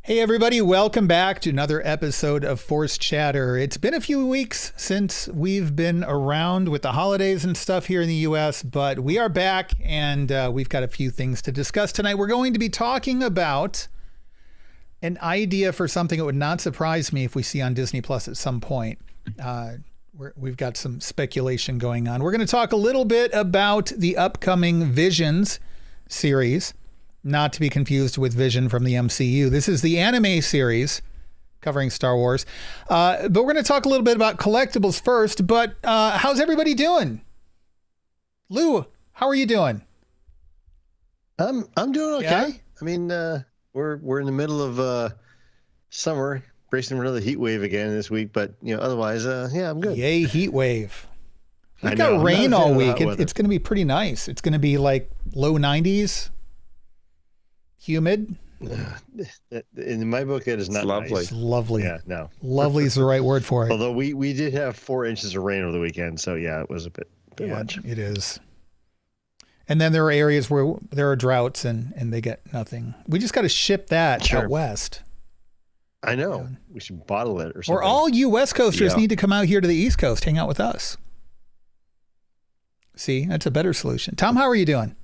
Hey everybody, welcome back to another episode of Forced Chatter. It's been a few weeks since we've been around with the holidays and stuff here in the US, but we are back and we've got a few things to discuss tonight. We're going to be talking about an idea for something that would not surprise me if we see on Disney Plus at some point. We've got some speculation going on. We're going to talk a little bit about the upcoming Visions series. Not to be confused with Vision from the MCU. This is the anime series covering Star Wars. But we're going to talk a little bit about collectibles first. But how's everybody doing? Lou, how are you doing? I'm doing okay. Yeah? I mean, we're in the middle of summer, bracing for another heat wave again this week. But otherwise, yeah, I'm good. Yay, heat wave. We've I got know, rain all week. weather. It's going to be pretty nice. It's going to be like low 90s. Humid. In my book, it is not lovely. nice. It's lovely. Yeah, no. Lovely is the right word for it. Although we did have 4 inches of rain over the weekend, so yeah, it was a bit Yeah, much. it is. And then there are areas where there are droughts and they get nothing. We just got to ship that Sure. out west. I know. We should bottle it or something. Or all you West Coasters Yeah. need to come out here to the East Coast, hang out with us. See, that's a better solution. Tom, how are you doing?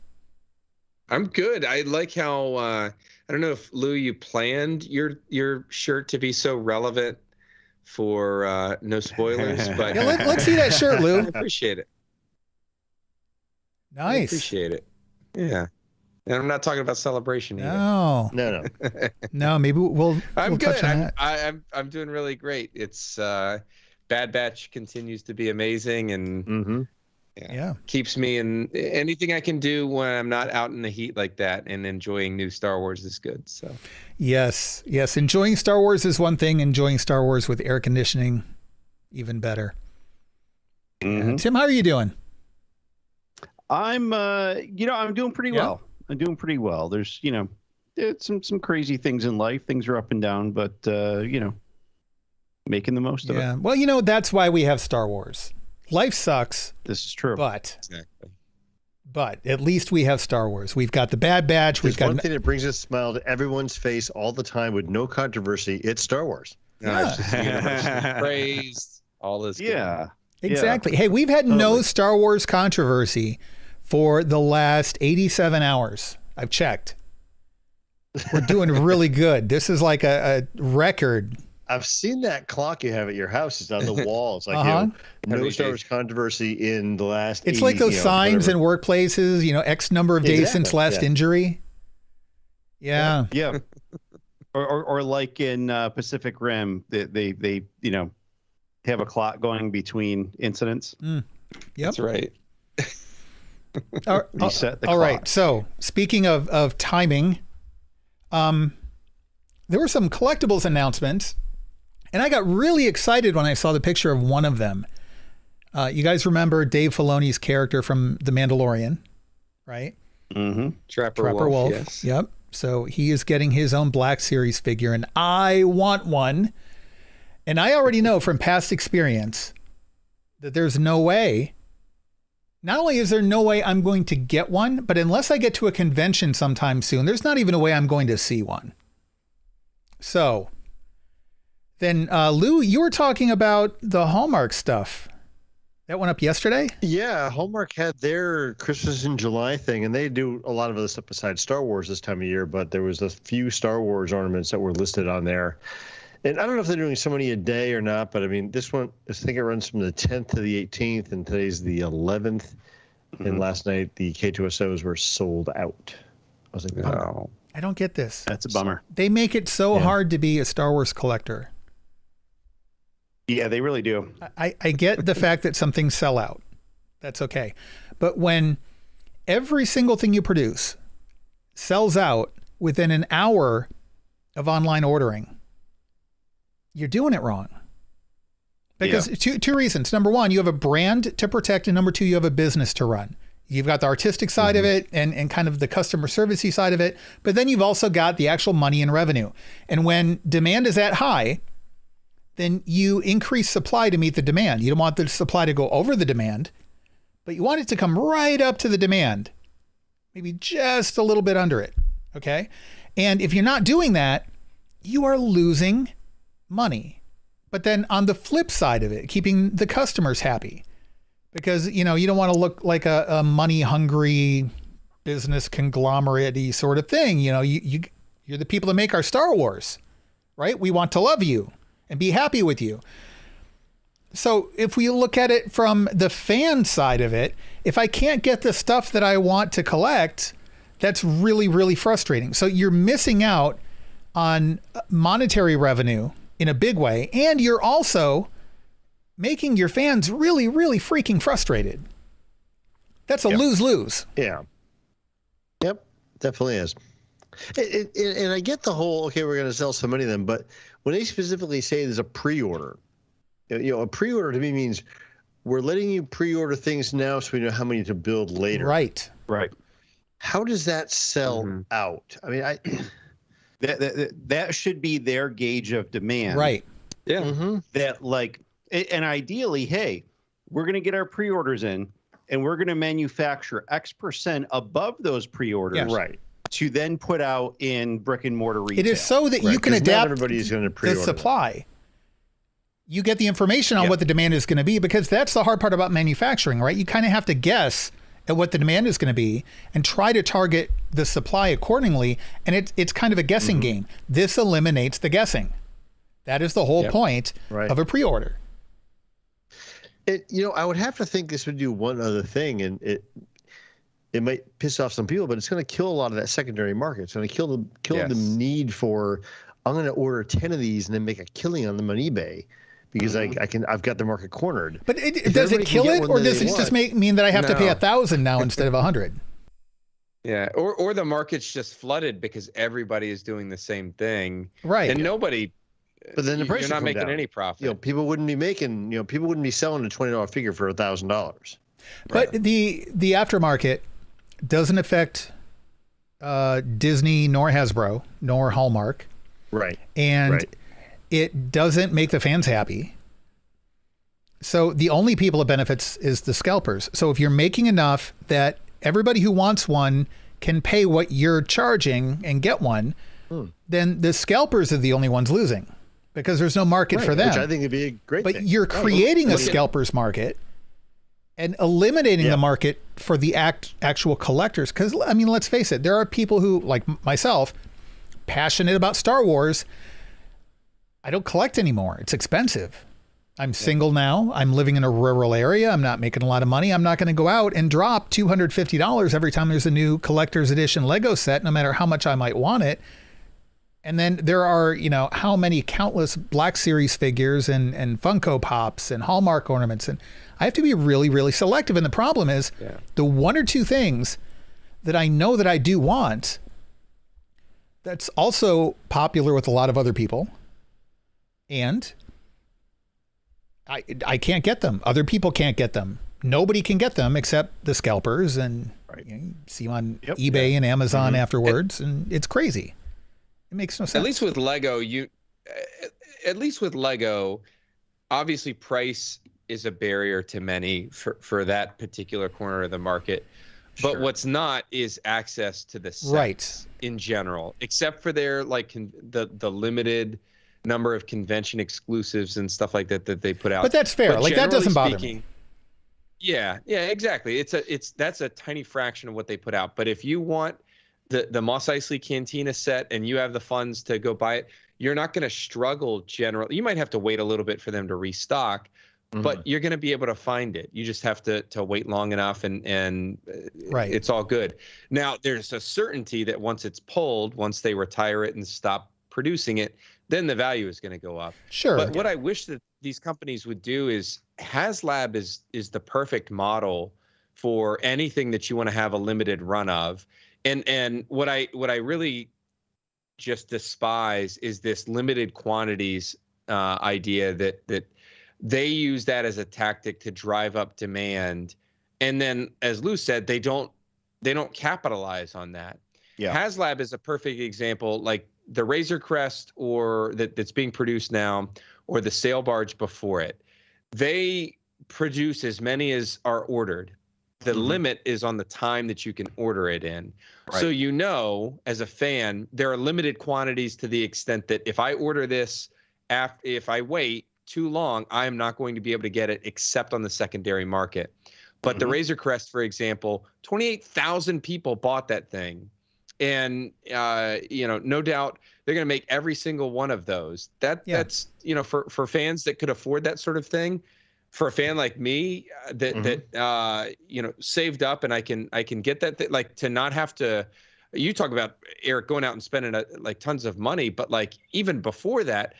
I'm good. I like how I don't know if Lou, you planned your shirt to be so relevant for no spoilers, but Yeah, let's see that shirt, I Lou. appreciate it. I Nice. appreciate it. Yeah. And I'm not talking about celebration either. No, No. no, maybe we'll I'm touch good. on that. I'm doing really great. It's Bad Batch continues to be amazing and Mm-hmm. Yeah. keeps me in anything I can do when I'm not out in the heat like that and enjoying new Star Wars is good. So Yes. Enjoying Star Wars is one thing. Enjoying Star Wars with air conditioning, even better. Mm-hmm. Tim, how are you doing? I'm doing pretty Yeah. well. I'm doing pretty well. There's, it's some crazy things in life. Things are up and down, but making the most of it. Yeah. Well, that's why we have Star Wars. Life sucks, This is true. but exactly. at least we have Star Wars. We've got the Bad Batch. We've There's got one thing that brings a smile to everyone's face all the time with no controversy. It's Star Wars. Yeah. It's just universally praised. All this. good. Yeah. Exactly. Hey, we've had no Star Wars controversy for the last 87 hours. I've checked. We're doing really good. This is like a record. I've seen that clock you have at your house. It's on the wall. It's like, Uh-huh. no Every Star day. Wars controversy in the last It's 80, like those signs whatever. in workplaces, X number of days Exactly, since last yeah. injury. Yeah. Yeah. or like in Pacific Rim, they have a clock going between incidents. Yep. That's right. Reset the All right. clock. So speaking of timing, there were some collectibles announcements, and I got really excited when I saw the picture of one of them. You guys remember Dave Filoni's character from The Mandalorian, right? Mm-hmm. Trapper Wolf. Yes. Yep. So he is getting his own Black Series figure, and I want one. And I already know from past experience that there's no way. Not only is there no way I'm going to get one, but unless I get to a convention sometime soon, there's not even a way I'm going to see one. So then, Lou, you were talking about the Hallmark stuff. That went up yesterday? Yeah, Hallmark had their Christmas in July thing, and they do a lot of other stuff besides Star Wars this time of year, but there was a few Star Wars ornaments that were listed on there. And I don't know if they're doing so many a day or not, but I mean, this one, I think it runs from the 10th to the 18th, and today's the 11th. And last night, the K2SOs were sold out. I was like, wow. No. I don't get this. That's a bummer. They make it so Yeah. hard to be a Star Wars collector. Yeah, they really do. I get the fact that some things sell out. That's okay. But when every single thing you produce sells out within an hour of online ordering, you're doing it wrong. Because two reasons. Number one, you have a brand to protect, and number two, you have a business to run. You've got the artistic side of it and kind of the customer servicey side of it, but then you've also got the actual money and revenue. And when demand is that high, then you increase supply to meet the demand. You don't want the supply to go over the demand, but you want it to come right up to the demand, maybe just a little bit under it. Okay. And if you're not doing that, you are losing money. But then on the flip side of it, keeping the customers happy, because, you know, you don't want to look like a money hungry business conglomerate-y sort of thing. You know, you're the people that make our Star Wars, right? We want to love you and be happy with you. So if we look at it from the fan side of it, if I can't get the stuff that I want to collect, that's really, really frustrating. So you're missing out on monetary revenue in a big way, and you're also making your fans really, really freaking frustrated. That's a lose-lose. Yeah. Yep, definitely is. And I get the whole, okay, we're going to sell so many of them, but when they specifically say there's a pre-order, you know, a pre-order to me means we're letting you pre-order things now so we know how many to build later. Right. Right. How does that sell out? I mean, that should be their gauge of demand. Right. Yeah. That, like, and ideally, hey, we're going to get our pre-orders in and we're going to manufacture X% above those pre-orders. Right. To then put out in brick and mortar retail. It is so that you can 'Cause not adapt everybody's going to the pre-order supply. You get the information on what the demand is going to be, because that's the hard part about manufacturing, right? You kind of have to guess at what the demand is going to be and try to target the supply accordingly. And it's kind of a guessing game. This eliminates the guessing. That is the whole point of a pre-order. You know, I would have to think this would do one other thing, and it might piss off some people, but it's going to kill a lot of that secondary market. It's going to kill the need for, I'm going to order 10 of these and then make a killing on them on eBay because I've got the market cornered. But does it kill it, or does it just mean that I have to pay 1,000 now instead of 100? Yeah, or the market's just flooded because everybody is doing the same thing, right? And nobody. But then the price you're not making down. any profit. You know, people wouldn't be selling a $20 figure for $1,000. But the aftermarket doesn't affect Disney nor Hasbro nor Hallmark, right? And it doesn't make the fans happy. So the only people it benefits is the scalpers. So if you're making enough that everybody who wants one can pay what you're charging and get one, then the scalpers are the only ones losing because there's no market for them. Which I think would be a great thing. But you're creating a scalpers market and eliminating the market for the actual collectors. Because, I mean, let's face it, there are people who, like myself, passionate about Star Wars. I don't collect anymore. It's expensive. I'm single now. I'm living in a rural area. I'm not making a lot of money. I'm not going to go out and drop $250 every time there's a new collector's edition Lego set, no matter how much I might want it. And then there are, you know, how many countless Black Series figures and Funko Pops and Hallmark ornaments. And I have to be really, really selective. And the problem is the one or two things that I know that I do want that's also popular with a lot of other people. And I can't get them. Other people can't get them. Nobody can get them except the scalpers, and you know, you see them on eBay and Amazon afterwards, and it's crazy. It makes no sense. At least with Lego, obviously price is a barrier to many for that particular corner of the market. But what's not is access to the sets in general, except for their the limited number of convention exclusives and stuff like that they put out. But that's fair. Like, that doesn't bother me. Yeah, exactly. That's a tiny fraction of what they put out. But if you want the Mos Eisley Cantina set and you have the funds to go buy it, you're not going to struggle generally. You might have to wait a little bit for them to restock, but you're going to be able to find it. You just have to wait long enough and it's all good. Now, there's a certainty that once it's pulled, once they retire it and stop producing it, then the value is going to go up. Sure. But what I wish that these companies would do is HasLab is the perfect model for anything that you want to have a limited run of. And what I really just despise is this limited quantities idea that they use that as a tactic to drive up demand. And then, as Lou said, they don't capitalize on that. Yeah. HasLab is a perfect example, like the Razor Crest that's being produced now, or the sail barge before it. They produce as many as are ordered. The limit is on the time that you can order it in. Right. So, you know, as a fan, there are limited quantities to the extent that if I order this, if I wait too long, I am not going to be able to get it except on the secondary market. But the Razor Crest, for example, 28,000 people bought that thing. And, you know, no doubt they're going to make every single one of those. That's, you know, for fans that could afford that sort of thing. For a fan like me that you know, saved up and I can get that like to not have to, you talk about Eric going out and spending like tons of money, but like even before that,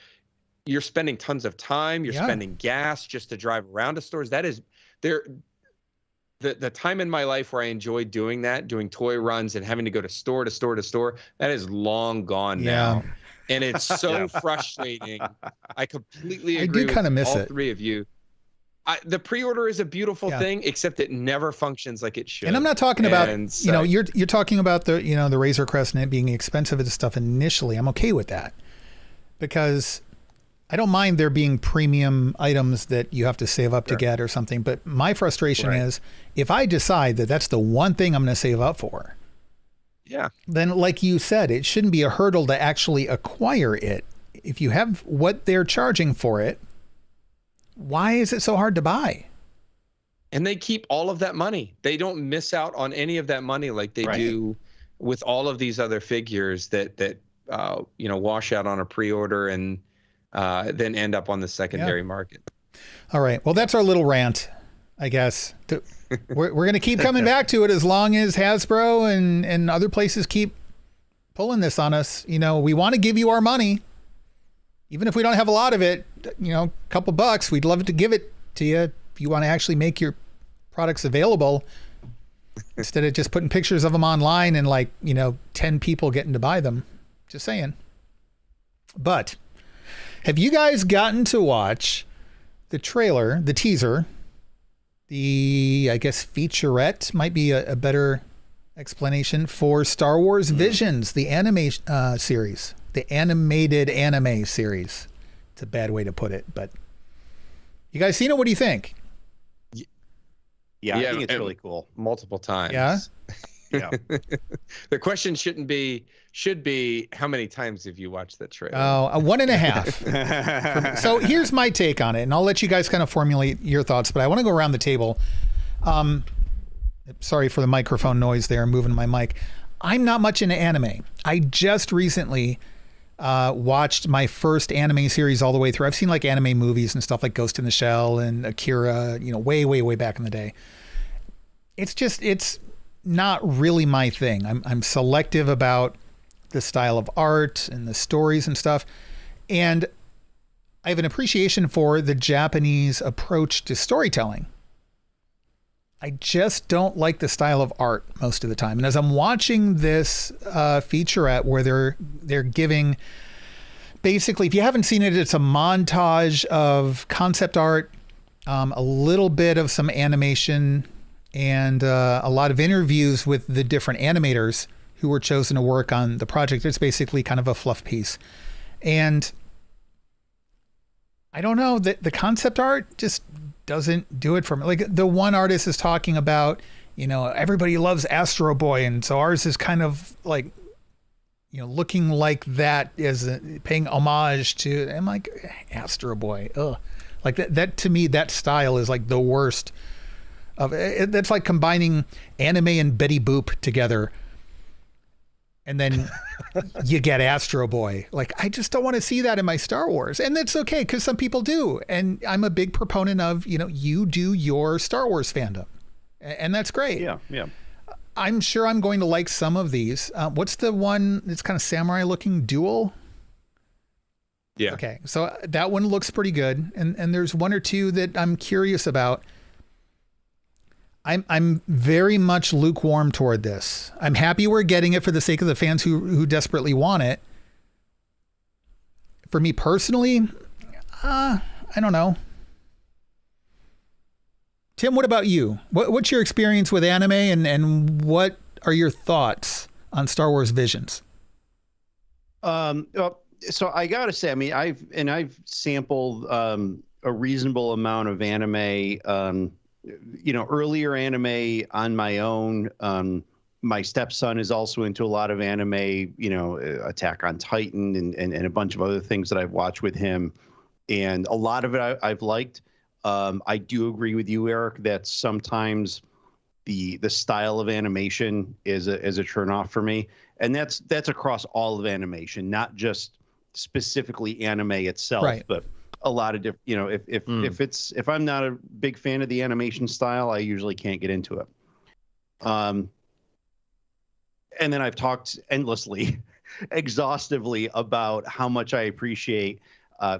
you're spending tons of time, you're spending gas just to drive around to stores. That is the time in my life where I enjoyed doing that, doing toy runs and having to go to store to store to store, that is long gone now. And it's so frustrating. I completely agree with all three of you. The pre-order is a beautiful thing, except it never functions like it should. And I'm not talking about, you know, you're talking about the, you know, the Razor Crest and it being expensive and stuff initially. I'm okay with that because I don't mind there being premium items that you have to save up to get or something. But my frustration is if I decide that that's the one thing I'm going to save up for, then like you said, it shouldn't be a hurdle to actually acquire it. If you have what they're charging for it, why is it so hard to buy? And they keep all of that money. They don't miss out on any of that money like they do with all of these other figures that you know, wash out on a pre-order and then end up on the secondary market. All right. Well, that's our little rant, I guess. We're going to keep coming back to it as long as Hasbro and other places keep pulling this on us. You know, we want to give you our money. Even if we don't have a lot of it, you know, a couple bucks, we'd love to give it to you if you want to actually make your products available instead of just putting pictures of them online and like, you know, 10 people getting to buy them. Just saying. But have you guys gotten to watch the trailer, the teaser, I guess featurette might be a better explanation for Star Wars Visions, the anime series? The animated anime series. It's a bad way to put it, but you guys seen it? What do you think? Yeah, I think it's really cool. Multiple times. Yeah. Yeah. The question should be how many times have you watched that trailer? Oh, 1.5. So here's my take on it, and I'll let you guys kind of formulate your thoughts, but I want to go around the table. Sorry for the microphone noise there, I'm moving my mic. I'm not much into anime. I just recently watched my first anime series all the way through. I've seen like anime movies and stuff like Ghost in the Shell and Akira, you know, way back in the day. It's not really my thing. I'm selective about the style of art and the stories and stuff. And I have an appreciation for the Japanese approach to storytelling. I just don't like the style of art most of the time. And as I'm watching this featurette where they're giving, basically, if you haven't seen it, it's a montage of concept art, a little bit of some animation, and a lot of interviews with the different animators who were chosen to work on the project. It's basically kind of a fluff piece. And I don't know, the concept art just doesn't do it for me. Like the one artist is talking about, you know, everybody loves Astro Boy, and so ours is kind of like, you know, looking like that is paying homage to. I'm like, Astro Boy, ugh. Like that to me, that style is like the worst of it. That's like combining anime and Betty Boop together, and then you get Astro Boy. Like, I just don't want to see that in my Star Wars. And that's okay, because some people do. And I'm a big proponent of, you know, you do your Star Wars fandom. And that's great. Yeah. I'm sure I'm going to like some of these. What's the one that's kind of samurai looking, Duel? Yeah. Okay. So that one looks pretty good. And there's one or two that I'm curious about. I'm very much lukewarm toward this. I'm happy we're getting it for the sake of the fans who desperately want it. For me personally, I don't know. Tim, what about you? What's your experience with anime and what are your thoughts on Star Wars Visions? So I gotta say, I mean, I've sampled a reasonable amount of anime earlier anime on my own. My stepson is also into a lot of anime, Attack on Titan and a bunch of other things that I've watched with him. And a lot of it I've liked. I do agree with you, Eric, that sometimes the style of animation is a turnoff for me. And that's across all of animation, not just specifically anime itself, right. but a lot of different, if I'm not a big fan of the animation style, I usually can't get into it. And then I've talked endlessly, exhaustively about how much I appreciate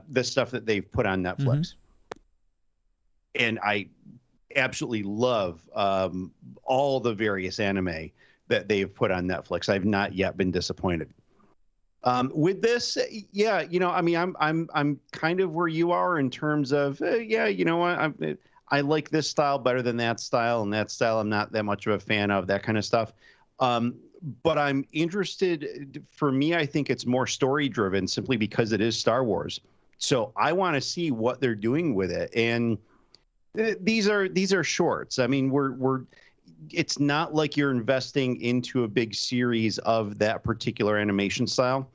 the stuff that they've put on Netflix. And I absolutely love all the various anime that they've put on Netflix. I've not yet been disappointed. With this, yeah, I'm kind of where you are in terms of, I like this style better than that style, and that style I'm not that much of a fan of, that kind of stuff. But I'm interested. For me, I think it's more story driven simply because it is Star Wars. So I want to see what they're doing with it. And these are shorts. I mean, it's not like you're investing into a big series of that particular animation style.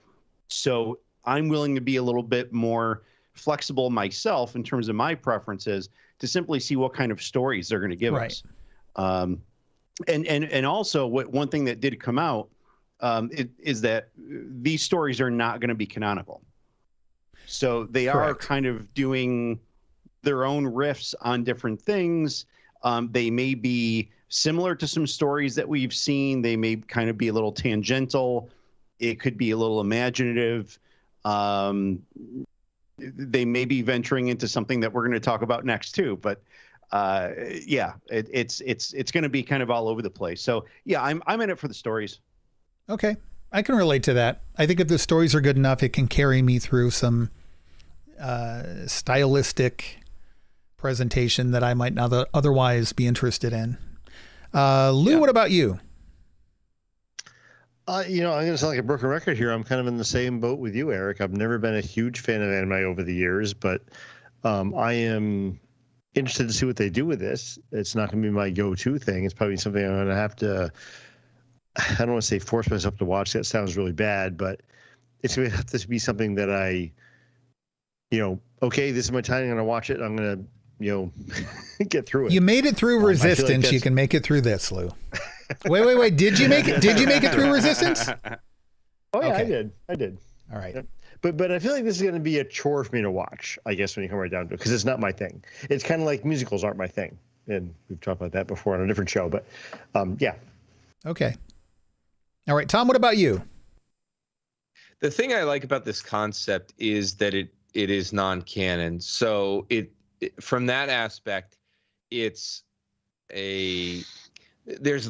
So I'm willing to be a little bit more flexible myself in terms of my preferences to simply see what kind of stories they're going to give us. And also one thing that did come out is that these stories are not going to be canonical. So they are kind of doing their own riffs on different things. They may be similar to some stories that we've seen. They may kind of be a little tangential. It could be a little imaginative. They may be venturing into something that we're going to talk about next too. But it's going to be kind of all over the place. So yeah, I'm in it for the stories. Okay, I can relate to that. I think if the stories are good enough, it can carry me through some stylistic presentation that I might not otherwise be interested in. Lou, what about you? I'm going to sound like a broken record here. I'm kind of in the same boat with you, Eric. I've never been a huge fan of anime over the years, but I am interested to see what they do with this. It's not going to be my go-to thing. It's probably something I'm going to have to, I don't want to say force myself to watch. That sounds really bad, but it's going to have to be something that I, okay, this is my time. I'm going to watch it. I'm going to, get through it. You made it through Resistance. Like you can make it through this, Lou. Wait. Did you make it through Resistance? Oh yeah, okay. I did. All right. Yeah. But I feel like this is going to be a chore for me to watch, I guess, when you come right down to it, because it's not my thing. It's kind of like musicals aren't my thing. And we've talked about that before on a different show, but yeah. Okay. All right, Tom, what about you? The thing I like about this concept is that it is non-canon. So from that aspect, there's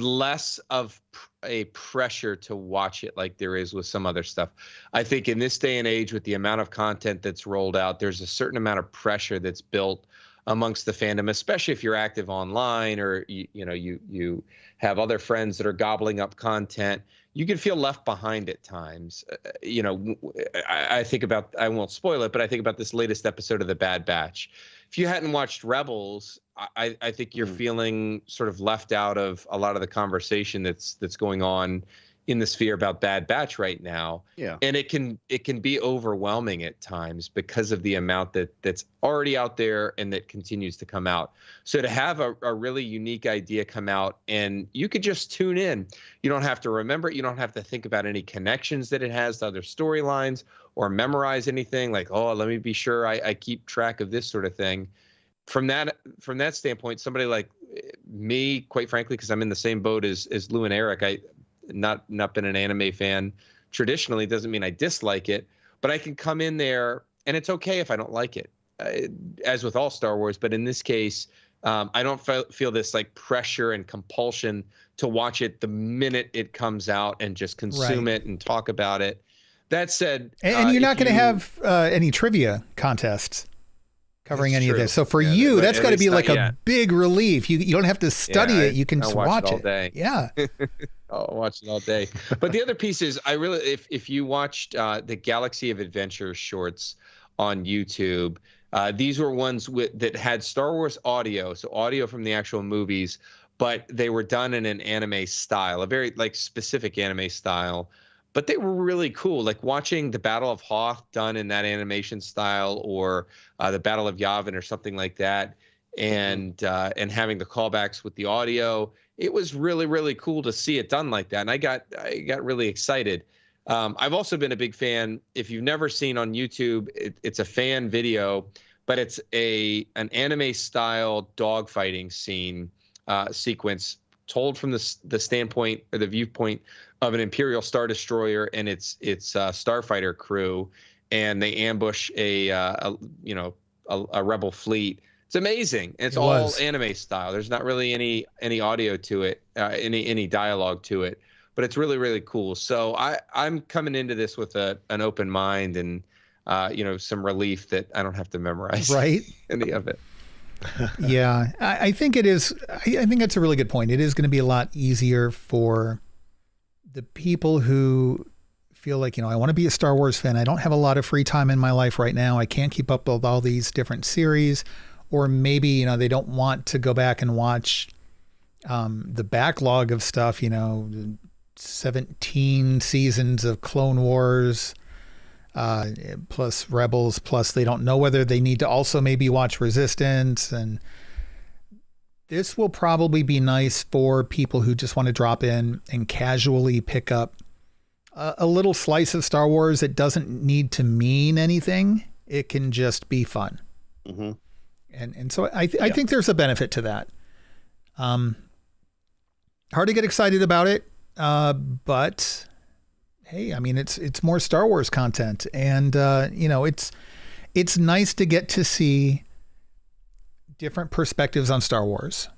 less of a pressure to watch it like there is with some other stuff. I think in this day and age, with the amount of content that's rolled out, there's a certain amount of pressure that's built amongst the fandom, especially if you're active online or you have other friends that are gobbling up content. You can feel left behind at times. I think about, I won't spoil it, but I think about this latest episode of The Bad Batch. If you hadn't watched Rebels, I think you're feeling sort of left out of a lot of the conversation that's going on in the sphere about Bad Batch right now. Yeah. And it can be overwhelming at times because of the amount that's already out there and that continues to come out. So to have a really unique idea come out and you could just tune in. You don't have to remember it. You don't have to think about any connections that it has to other storylines or memorize anything like, oh, let me be sure I keep track of this sort of thing. From that standpoint, somebody like me, quite frankly, because I'm in the same boat as Lou and Eric, I not been an anime fan traditionally, doesn't mean I dislike it, but I can come in there and it's okay if I don't like it, as with all Star Wars. But in this case, I don't feel this like pressure and compulsion to watch it the minute it comes out and just consume it and talk about it. That said, and you're not going to have any trivia contests covering any of this. So for you, that's got to be like a big relief. You don't have to study it. You can just watch it all day. Yeah. I'll watch it all day. But the other piece is, I really, if you watched the Galaxy of Adventure shorts on YouTube, These were ones that had Star Wars audio, so audio from the actual movies, but they were done in an anime style, a very like specific anime style. But they were really cool, like watching the Battle of Hoth done in that animation style, or the Battle of Yavin, or something like that, and having the callbacks with the audio. It was really, really cool to see it done like that, and I got really excited. I've also been a big fan. If you've never seen on YouTube, it's a fan video, but it's an anime style dogfighting scene sequence told from the standpoint or the viewpoint of an Imperial Star Destroyer and its starfighter crew, and they ambush a rebel fleet. It's amazing. It's all anime style. There's not really any audio to it, any dialogue to it, but it's really, really cool. So I'm coming into this with an open mind and some relief that I don't have to memorize any of it. Yeah, I think it is. I think that's a really good point. It is going to be a lot easier for the people who feel like, I want to be a Star Wars fan. I don't have a lot of free time in my life right now. I can't keep up with all these different series, or maybe, they don't want to go back and watch the backlog of stuff, 17 seasons of Clone Wars, plus Rebels, plus they don't know whether they need to also maybe watch Resistance. And this will probably be nice for people who just want to drop in and casually pick up a little slice of Star Wars. It doesn't need to mean anything. It can just be fun. Mm-hmm. And so I think there's a benefit to that. Hard to get excited about it. But hey, I mean, it's more Star Wars content, and it's nice to get to see different perspectives on Star Wars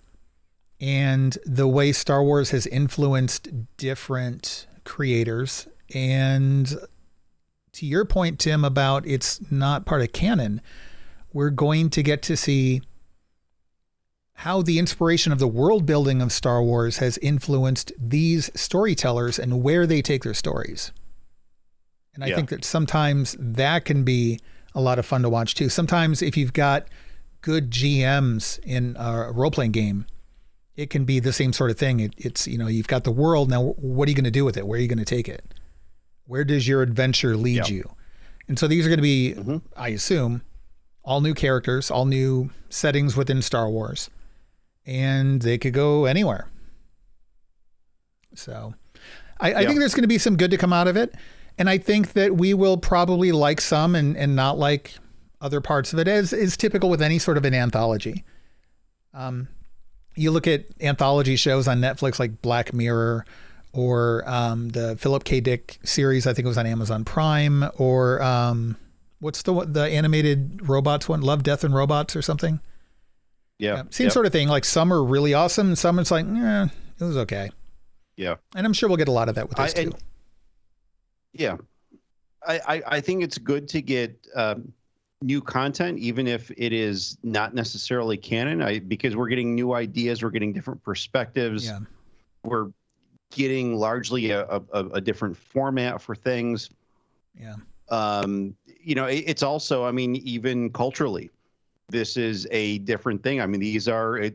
and the way Star Wars has influenced different creators. And to your point, Tim, about it's not part of canon, we're going to get to see how the inspiration of the world building of Star Wars has influenced these storytellers and where they take their stories. And I think that sometimes that can be a lot of fun to watch too. Sometimes if you've got good GMs in a role-playing game, it can be the same sort of thing. It's, you've got the world. Now, what are you going to do with it? Where are you going to take it? Where does your adventure lead you? And so these are going to be, I assume, all new characters, all new settings within Star Wars. And they could go anywhere. So I think there's going to be some good to come out of it. And I think that we will probably like some and not like other parts of it, as is typical with any sort of an anthology. You look at anthology shows on Netflix like Black Mirror, or the Philip K. Dick series, I think it was on Amazon Prime, or what's the animated robots one? Love, Death, and Robots or something? Yeah. Same sort of thing. Like some are really awesome and some it's like, it was okay. Yeah. And I'm sure we'll get a lot of that with this too. I think it's good to get new content, even if it is not necessarily canon, because we're getting new ideas, we're getting different perspectives. Yeah. We're getting largely a different format for things. Yeah. It's also, even culturally, this is a different thing. These are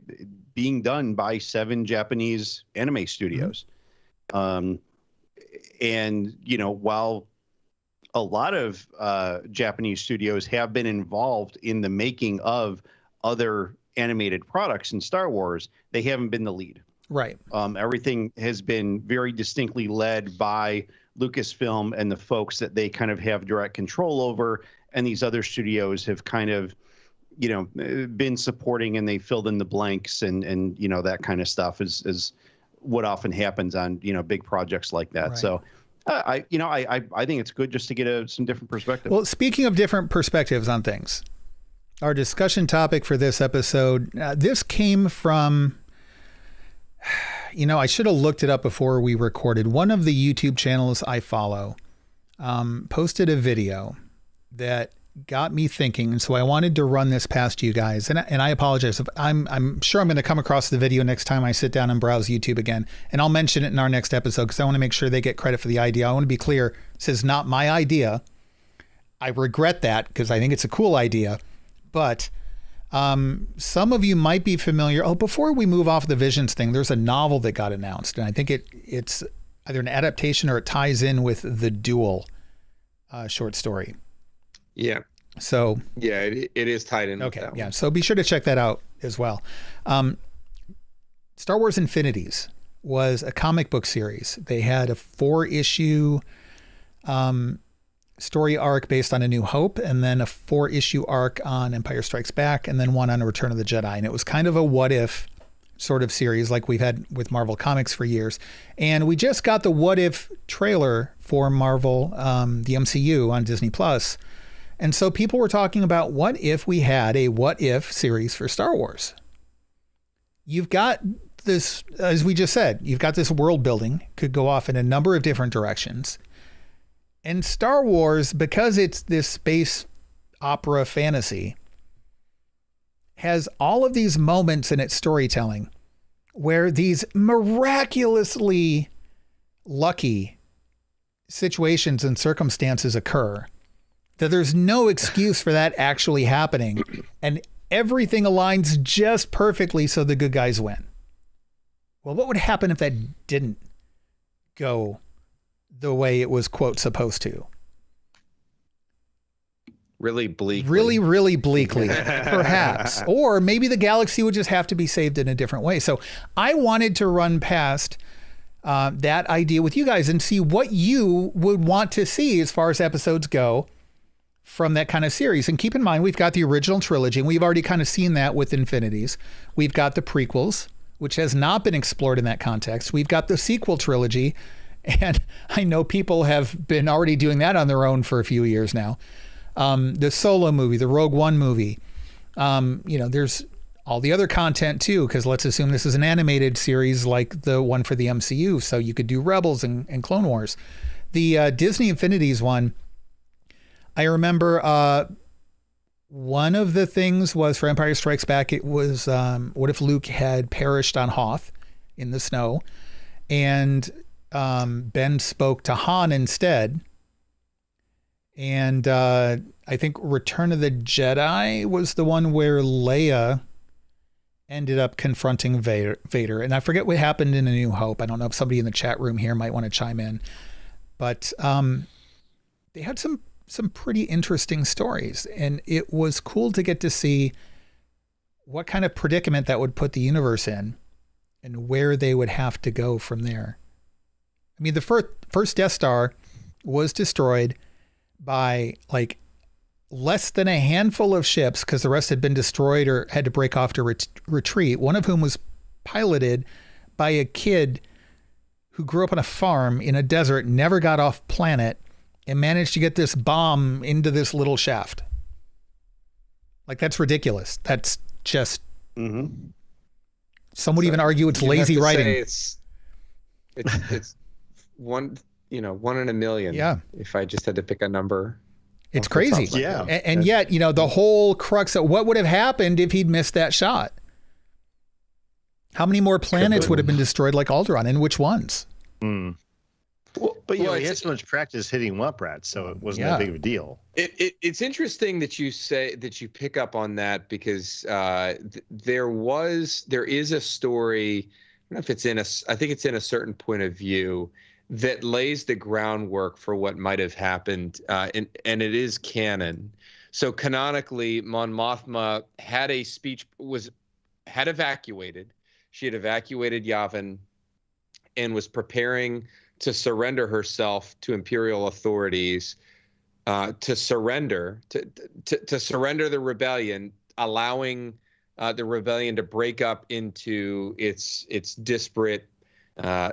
being done by 7 Japanese anime studios. And, while a lot of Japanese studios have been involved in the making of other animated products in Star Wars, they haven't been the lead. Right. Everything has been very distinctly led by Lucasfilm and the folks that they kind of have direct control over. And these other studios have kind of, been supporting, and they filled in the blanks and that kind of stuff is what often happens on, big projects like that. Right. So I think it's good just to get some different perspective. Well, speaking of different perspectives on things, our discussion topic for this episode, this came from, I should have looked it up before we recorded. One of the YouTube channels I follow posted a video that got me thinking, and so I wanted to run this past you guys. And I apologize if I'm sure I'm going to come across the video next time I sit down and browse YouTube again, and I'll mention it in our next episode because I want to make sure they get credit for the idea. I want to be clear: this is not my idea. I regret that because I think it's a cool idea, But some of you might be familiar. Oh, before we move off the Visions thing, there's a novel that got announced, and I think it's either an adaptation or it ties in with the Duel short story. Yeah. So yeah, it is tied in. Okay. With that Yeah. one. So be sure to check that out as well. Star Wars Infinities was a comic book series. They had a 4-issue story arc based on A New Hope, and then a 4-issue arc on Empire Strikes Back, and then one on Return of the Jedi. And it was kind of a what if sort of series like we've had with Marvel Comics for years. And we just got the what if trailer for Marvel, the MCU on Disney Plus. And so people were talking about what if we had a what if series for Star Wars? You've got this, as we just said, you've got this world building, could go off in a number of different directions. And Star Wars, because it's this space opera fantasy, has all of these moments in its storytelling where these miraculously lucky situations and circumstances occur, that there's no excuse for that actually happening. And everything aligns just perfectly so the good guys win. Well, what would happen if that didn't go the way it was, quote, supposed to? Really bleakly. Really, really bleakly, perhaps. Or maybe the galaxy would just have to be saved in a different way. So I wanted to run past that idea with you guys and see what you would want to see as far as episodes go from that kind of series. And keep in mind, we've got the original trilogy, and we've already kind of seen that with Infinities. We've got the prequels, which has not been explored in that context. We've got the sequel trilogy, and I know people have been already doing that on their own for a few years now. The Solo movie, the Rogue One movie, there's all the other content too, because let's assume this is an animated series like the one for the MCU. So you could do Rebels and Clone Wars. The Disney Infinities one, I remember one of the things was for Empire Strikes Back, it was what if Luke had perished on Hoth in the snow, and Ben spoke to Han instead. And I think Return of the Jedi was the one where Leia ended up confronting Vader. And I forget what happened in A New Hope. I don't know if somebody in the chat room here might want to chime in. But they had some pretty interesting stories. And it was cool to get to see what kind of predicament that would put the universe in and where they would have to go from there. I mean, the first Death Star was destroyed by like less than a handful of ships because the rest had been destroyed or had to break off to retreat, one of whom was piloted by a kid who grew up on a farm in a desert, never got off planet, and managed to get this bomb into this little shaft. Like, that's ridiculous. That's just... Mm-hmm. Some would even argue it's lazy writing. It's one... one in a million. Yeah. If I just had to pick a number. It's crazy. Yeah. And yet, the whole crux of what would have happened if he'd missed that shot. How many more planets would have been destroyed like Alderaan, and which ones? Mm. But he had so much practice hitting Womp Rats, so it wasn't that big of a deal. It's interesting that you say that you pick up on that, because there is a story. I don't know if it's I think it's in A Certain Point of View that lays the groundwork for what might have happened, and it is canon. So canonically, Mon Mothma had evacuated. She had evacuated Yavin and was preparing to surrender herself to Imperial authorities, to surrender the rebellion, allowing the rebellion to break up into its disparate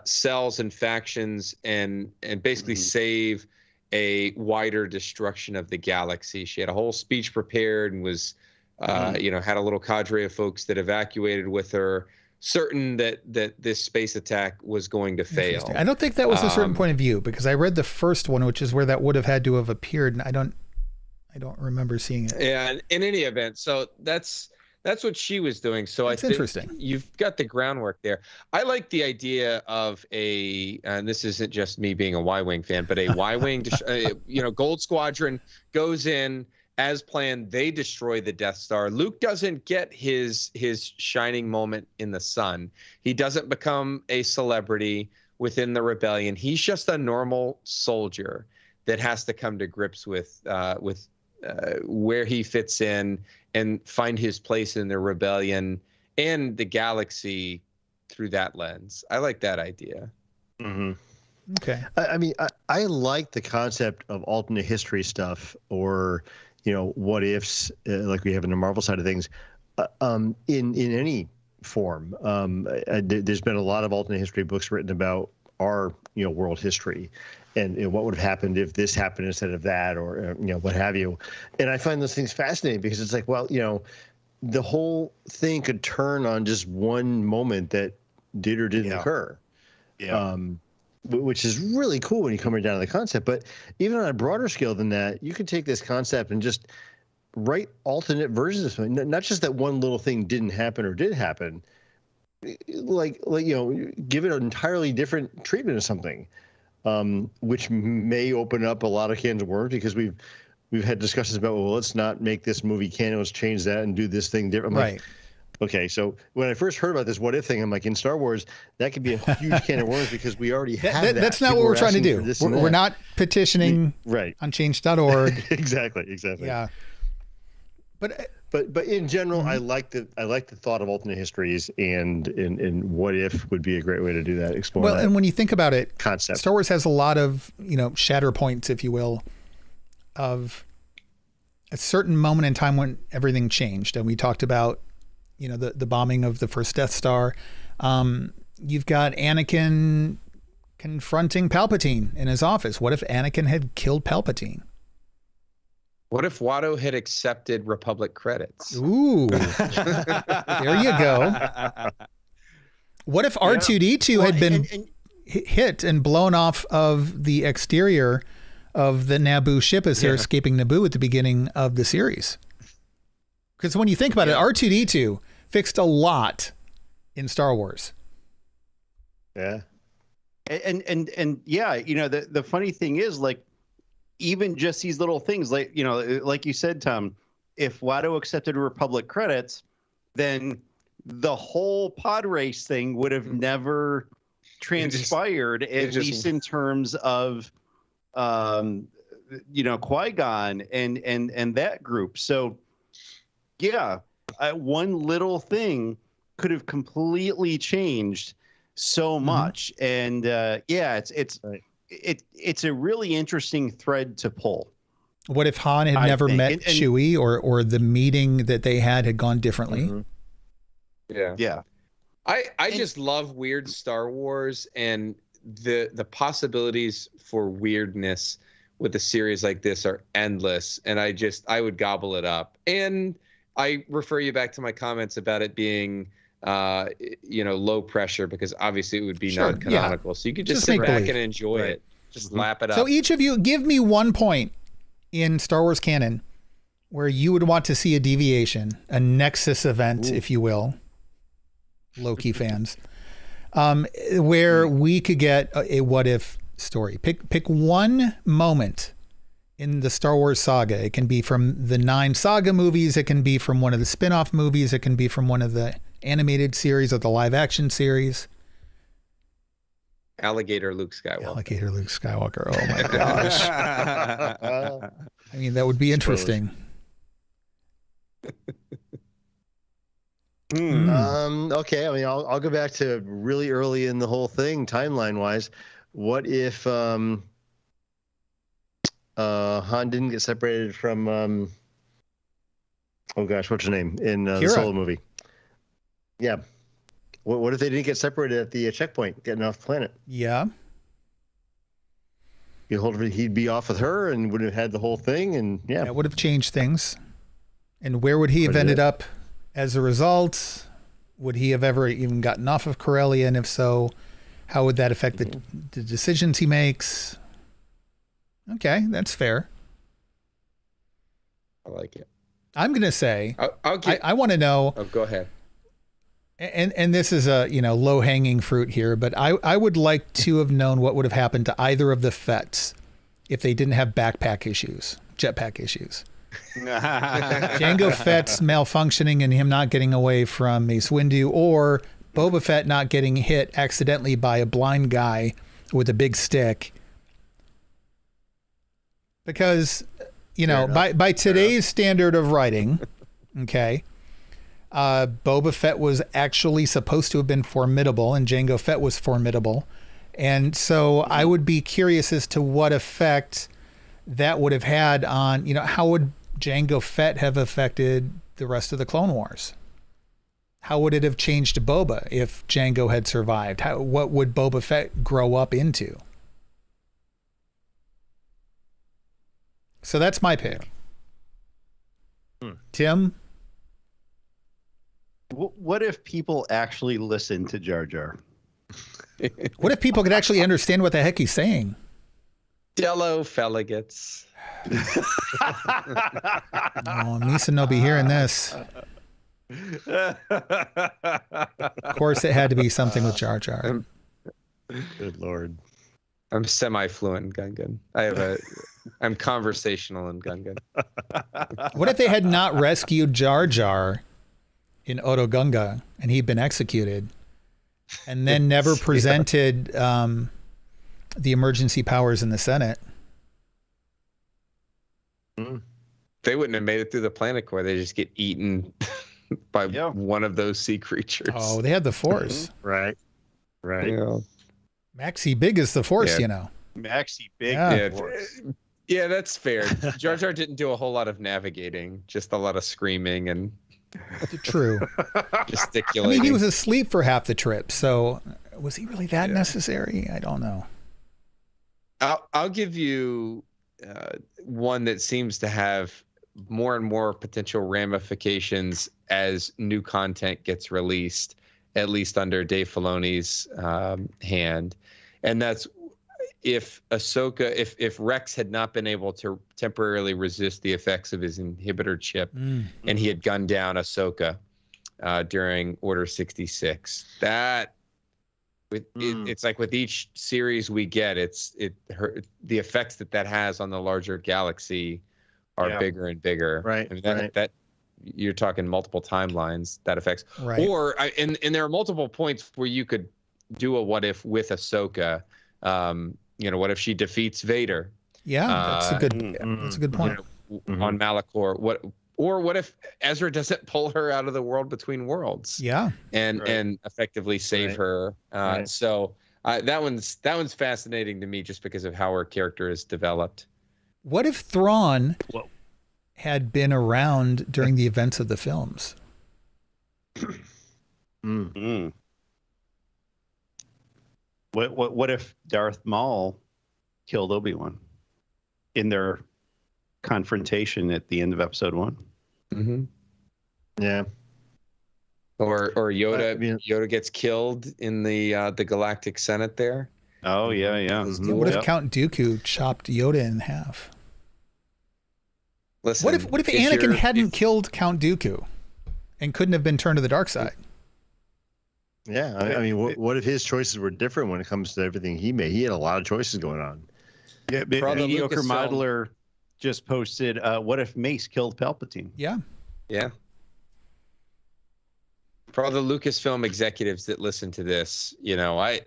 cells and factions, and basically save a wider destruction of the galaxy. She had a whole speech prepared and was, had a little cadre of folks that evacuated with her, certain that this space attack was going to fail. I don't think that was A Certain Point of View, because I read the first one, which is where that would have had to have appeared, and I don't remember seeing it. Yeah, in any event, so that's what she was doing. So I think interesting. You've got the groundwork there. I like the idea of and this isn't just me being a Y-Wing fan, but a Y-Wing, Gold Squadron goes in as planned, they destroy the Death Star. Luke doesn't get his shining moment in the sun. He doesn't become a celebrity within the rebellion. He's just a normal soldier that has to come to grips with where he fits in and find his place in the rebellion and the galaxy through that lens. I like that idea. Mm-hmm. Okay. I mean, I like the concept of alternate history stuff, or, you know, what ifs, like we have in the Marvel side of things, in any form. There's been a lot of alternate history books written about our, you know, world history, and, you know, what would have happened if this happened instead of that, or, you know, what have you. And I find those things fascinating because it's like, well, you know, the whole thing could turn on just one moment that did or didn't occur. Yeah. Which is really cool when you come right down to the concept. But even on a broader scale than that, you could take this concept and just write alternate versions of something. Not just that one little thing didn't happen or did happen. Like you know, give it an entirely different treatment of something, which may open up a lot of cans of worms, because we've had discussions about, well, let's not make this movie canon, let's change that and do this thing different. Right. Like, okay, so when I first heard about this what if thing, I'm like, in Star Wars, that could be a huge can of worms, because we already have that. That's not People what we're are trying to asking do. for this We're not petitioning right on change.org. exactly. Yeah. But in general, I like the thought of alternate histories, and what if would be a great way to do that. Explore well, that and when you think about it, concept. Star Wars has a lot of, you know, shatter points, if you will, of a certain moment in time when everything changed. And we talked about, you know, the bombing of the first Death Star. You've got Anakin confronting Palpatine in his office. What if Anakin had killed Palpatine? What if Watto had accepted Republic credits? Ooh, there you go. What if R2-D2 had been hit and blown off of the exterior of the Naboo ship as they're escaping Naboo at the beginning of the series? Because when you think about it, R2-D2 fixed a lot in Star Wars. Yeah. And yeah, you know, the funny thing is, like, even just these little things, like, you know, like you said, Tom, if Watto accepted Republic credits, then the whole pod race thing would have never transpired, at least in terms of, you know, Qui-Gon and that group. So, yeah, one little thing could have completely changed so much. And yeah, it's a really interesting thread to pull. What if Han had never met Chewie, or the meeting that they had gone differently? Yeah. I just love weird Star Wars, and the possibilities for weirdness with a series like this are endless, and I would gobble it up. And I refer you back to my comments about it being you know, low pressure, because obviously it would be non-canonical. Yeah. So you could just sit back and enjoy it. Just lap it up. So each of you, give me one point in Star Wars canon where you would want to see a deviation, a nexus event, if you will, Loki fans, where we could get a what if story. Pick one moment in the Star Wars saga. It can be from the 9 saga movies. It can be from one of the spin-off movies. It can be from one of the animated series or the live action series. Alligator Luke Skywalker. Alligator Luke Skywalker. Oh my gosh. I mean, that would be interesting. Okay. I mean, I'll go back to really early in the whole thing, timeline wise. What if Han didn't get separated from oh gosh, what's her name in the Solo movie? Yeah. What if they didn't get separated at the checkpoint getting off the planet? Yeah. He'd be off with her and would have had the whole thing, and that would have changed things. And where would he have ended up as a result? Would he have ever even gotten off of Corellia? And if so, how would that affect the decisions he makes? Okay, that's fair. I like it. I'm going to say, I want to know. Oh, go ahead. And this is a, you know, low hanging fruit here, but I would like to have known what would have happened to either of the Fets if they didn't have jetpack issues. Jango Fett's malfunctioning and him not getting away from Mace Windu, or Boba Fett not getting hit accidentally by a blind guy with a big stick. Because, you know, by today's standard of writing, okay, Boba Fett was actually supposed to have been formidable, and Jango Fett was formidable. And so I would be curious as to what effect that would have had on, you know, how would Jango Fett have affected the rest of the Clone Wars? How would it have changed Boba if Jango had survived? What would Boba Fett grow up into? So that's my pick. Tim? What if people actually listen to Jar Jar? What if people could actually understand what the heck he's saying? Dello Feligits. Oh, Neeson will be hearing this. Of course, it had to be something with Jar Jar. Good Lord. I'm semi-fluent in Gungan. I'm conversational in Gungan. What if they had not rescued Jar Jar in Oto Gunga and he'd been executed, and then never presented the emergency powers in the Senate? They wouldn't have made it through the planet core. They just get eaten by one of those sea creatures. Oh, they had the Force. Right. Yeah. Maxi Big is the Force, you know. Maxi Big. Yeah, that's fair. Jar Jar didn't do a whole lot of navigating, just a lot of screaming and true gesticulating. I mean, he was asleep for half the trip, so was he really that necessary? I don't know. I'll give you one that seems to have more and more potential ramifications as new content gets released, at least under Dave Filoni's hand, and that's if Ahsoka, if Rex had not been able to temporarily resist the effects of his inhibitor chip, and he had gunned down Ahsoka during Order 66, it's like with each series we get, the effects that has on the larger galaxy are bigger and bigger. Right. I mean, that you're talking multiple timelines that affects. Right. Or and there are multiple points where you could do a what if with Ahsoka. You know, what if she defeats Vader? Yeah, that's a good point. You know, on Malachor. What if Ezra doesn't pull her out of the world between worlds? Yeah, and effectively save her. So that one's fascinating to me just because of how her character is developed. What if Thrawn had been around during the events of the films? What if Darth Maul killed Obi-Wan in their confrontation at the end of Episode 1? Yeah. Or Yoda gets killed in the Galactic Senate there. Oh yeah. What if Count Dooku chopped Yoda in half? Listen, what if Anakin hadn't killed Count Dooku and couldn't have been turned to the dark side? Yeah, I mean, what if his choices were different when it comes to everything he made? He had a lot of choices going on. Yeah, Mediocre Modeler just posted, what if Mace killed Palpatine? Yeah. For all the Lucasfilm executives that listen to this, you know, I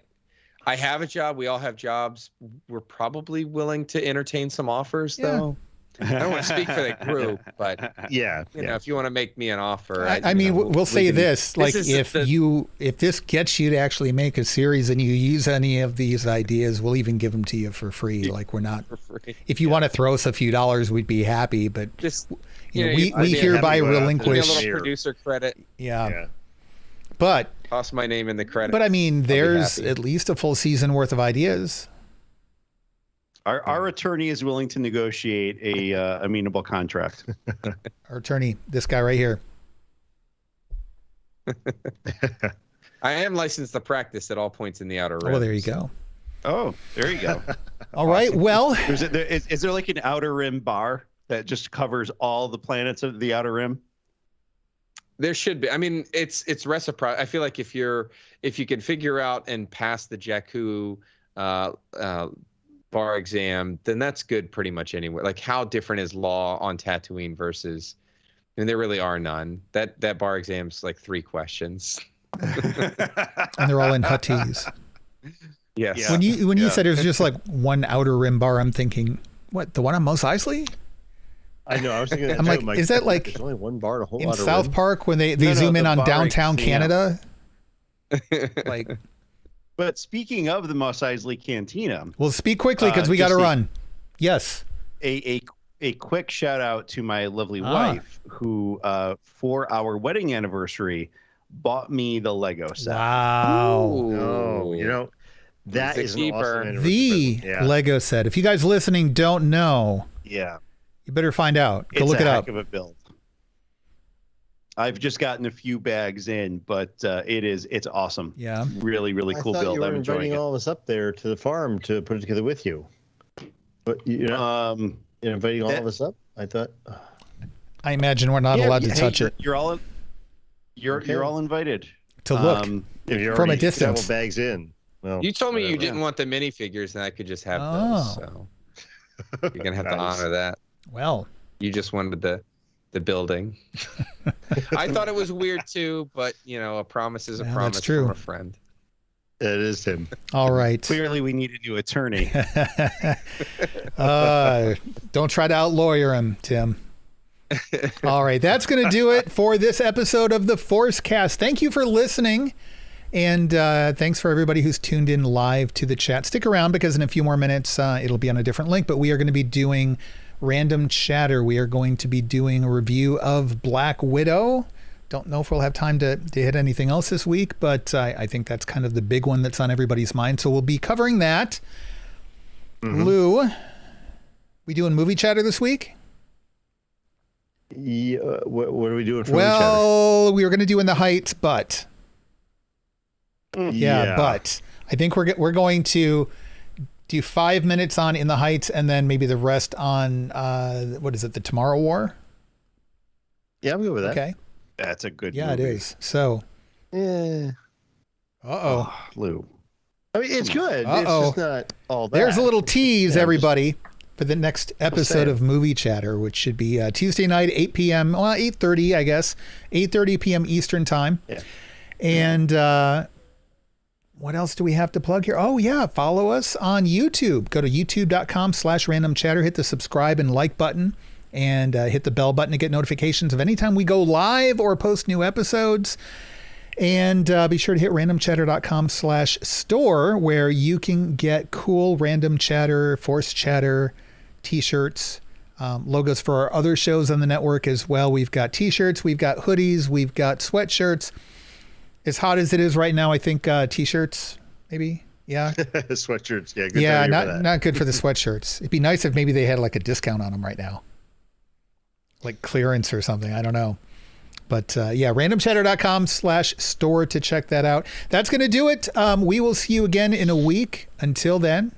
have a job. We all have jobs. We're probably willing to entertain some offers, though. I don't want to speak for the group, but you know, if you want to make me an offer, I mean, we'll say this: like, if this gets you to actually make a series and you use any of these ideas, we'll even give them to you for free. Like, we're not. If you want to throw us a few dollars, we'd be happy. But just we hereby relinquish a little producer credit. Yeah. But toss my name in the credits. But I mean, there's at least a full season worth of ideas. Our attorney is willing to negotiate a amenable contract. Our attorney, this guy right here. I am licensed to practice at all points in the Outer Rim. Oh, there you go. Oh, there you go. All right. Well, is there like an Outer Rim bar that just covers all the planets of the Outer Rim? There should be. I mean, it's reciprocal. I feel like if you can figure out and pass the Jakku bar exam, then that's good pretty much anywhere. Like, how different is law on Tatooine versus, and there really are none. That bar exam's like 3 questions. And they're all in Huttese. Yes. Yeah. When you said it was just like one outer rim bar, I'm thinking, what, the one on Mos Eisley? I know. I was thinking that I'm too. like, is that like there's only one bar to hold in out of South rim? Park when they No, zoom in the on bar downtown exam. Canada? Like, But speaking of the Mos Eisley Cantina, well, speak quickly because we got to just run. Yes. a quick shout out to my lovely Ah. wife who, for our wedding anniversary, bought me the Lego set. Wow. Oh, you know, that The is an keeper. awesome anniversary The present. Yeah. Lego set. If you guys listening don't know, Yeah, you better find out. Go it's look a it heck up. of a build. I've just gotten a few bags in, but it's awesome. Yeah. Really, really I cool thought build. you were I'm enjoying inviting it. all of us up there to the farm to put it together with you. But you're inviting all of us up? I thought. I imagine we're not allowed to touch it. You're all Okay. you're all invited To look. If you're From a already distance. several bags in. Well, You told me you whatever. didn't want the minifigures, and I could just have Oh. those. So you're gonna have to Nice. honor that. Well, You just wanted the building. I thought it was weird too, but a promise is a Yeah, that's promise true. from a friend. It is him. all right. Clearly, we need a new attorney. Don't try to outlawyer him, Tim. All right, that's going to do it for this episode of the Forcecast. Thank you for listening, and thanks for everybody who's tuned in live to the chat. Stick around because in a few more minutes it'll be on a different link, but we are going to be doing Random Chatter. We are going to be doing a review of Black Widow. Don't know if we'll have time to hit anything else this week, but I think that's kind of the big one that's on everybody's mind. So we'll be covering that. Mhm. Lou, we doing movie chatter this week? Yeah, what are we doing for each other? Well, we were going to do In the Heights, but but I think we're going to do 5 minutes on In the Heights and then maybe the rest on what is it, the Tomorrow War? Yeah, I'm good with that. Okay. That's a good Yeah, movie. it is. So, Yeah. uh-oh. Lou. I mean, it's good. Uh-oh. It's just not all that. There's a little tease, Yeah, everybody, for the next episode saying. of Movie Chatter, which should be Tuesday night, 8 p.m. Well, 8:30, I guess. 8:30 p.m. Eastern time. Yeah. And what else do we have to plug here? Oh, yeah. Follow us on YouTube. Go to youtube.com/randomchatter. Hit the subscribe and like button. And hit the bell button to get notifications of anytime we go live or post new episodes. And be sure to hit randomchatter.com/store where you can get cool Random Chatter, Force Chatter t-shirts, logos for our other shows on the network as well. We've got t-shirts, we've got hoodies, we've got sweatshirts. As hot as it is right now, I think t-shirts, maybe. Yeah. Sweatshirts. Yeah. Good Yeah, time of year for that. not good for the sweatshirts. It'd be nice if maybe they had like a discount on them right now. Like clearance or something. I don't know. But yeah, randomchatter.com/store to check that out. That's going to do it. We will see you again in a week. Until then,